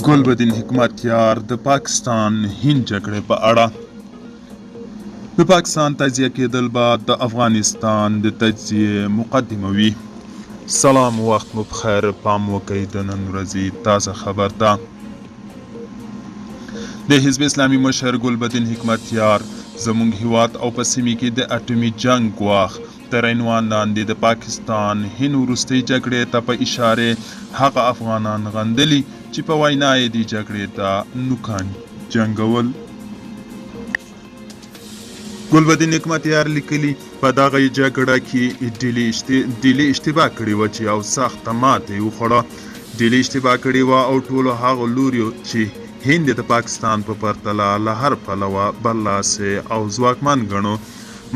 ګلبدین حکمتیار د پاکستان هند جګړې په اړه: د پاکستان تجزیه کېدل به د افغانستان د تجزیې مقدمه وي. سلام، وخت مو بخیر. پام وکړئ د نن ورځې تازه خبر ته. د حزب اسلامي مشر ګلبدین حکمتیار زموږ هیواد او په سیمې کې د اټومي جنګ ګواښ تر عنوان لاندې د پاکستان هند وروستۍ جګړې ته په اشارې هغه افغانان غندلي چې په وینا یې دې جګړې ته نوکان جنګول. ګلبدین حکمتیار لیکلي په دغه جګړه کې ډیلي اشتباه کړې وه چې یو سخته ماتې یې وخوړه. ډیلي اشتباه کړې وه او ټولو هغو لوریو چې هند د پاکستان په پرتله له هر پلوه برلاسې او ځواکمن ګڼو،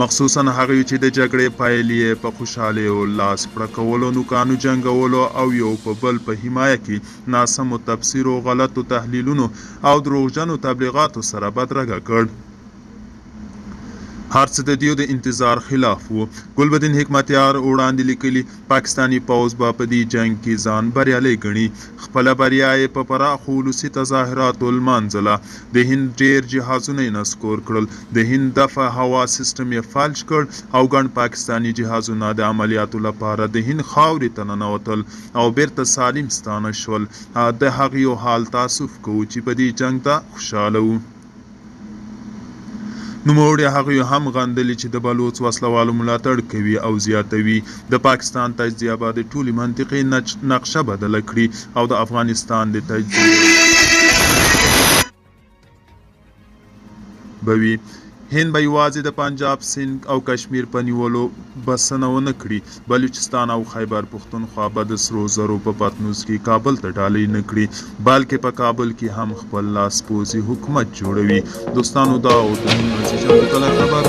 مخصوصا هغه چې د جګړې پایلې یې په خوشحالیو لاس پړه کولو، نوکانو جنګولو او یو په بل په حمایه کې ناسمو تفسیرو، غلطو تحلیلونو او دروغجنو تبلیغاتو سره بدرګه کړ. هر څه د دیو د انتظار خلاف وو. ګلبدین حکمتیار وړاندې لیکلي پاکستاني پوځ به په دې جنګ کې ځان بریالی ګڼي. خپله بریا یې په پراخو ولسي تظاهراتو لمانځله. د هند ډیر جهازونه یې نسکور کړل، د هند دفاع هوا سیسټم یې فلج کړ او ګڼ پاکستاني جهازونه د عملیاتو لپاره د هند خاورې ته ننوتل او بیرته سالم ستانه شول. د هغوی حال تاسف کوو چې په دې جنګ ته خوشحاله وو. نوموړي هغوی هم غندلي چې د بلوڅ وسلوالو ملاتړ کوي او زیاتوي. د پاکستان تجزیه به د ټولې منطقې نقشه بدله کړي او د افغانستان د تجزیې به وي. هند به یوازې د پنجاب، سند او کشمیر په نیولو بسنه ونه کړي، بلوچستان او خیبر پښتونخوا به د سرو زرو په پتنوس کې کابل ته ډالۍ نه کړي، بلکې په کابل کې هم خپل لاسپوڅی حکومت جوړوي. دوستانو، دا او د نن ورځې خبر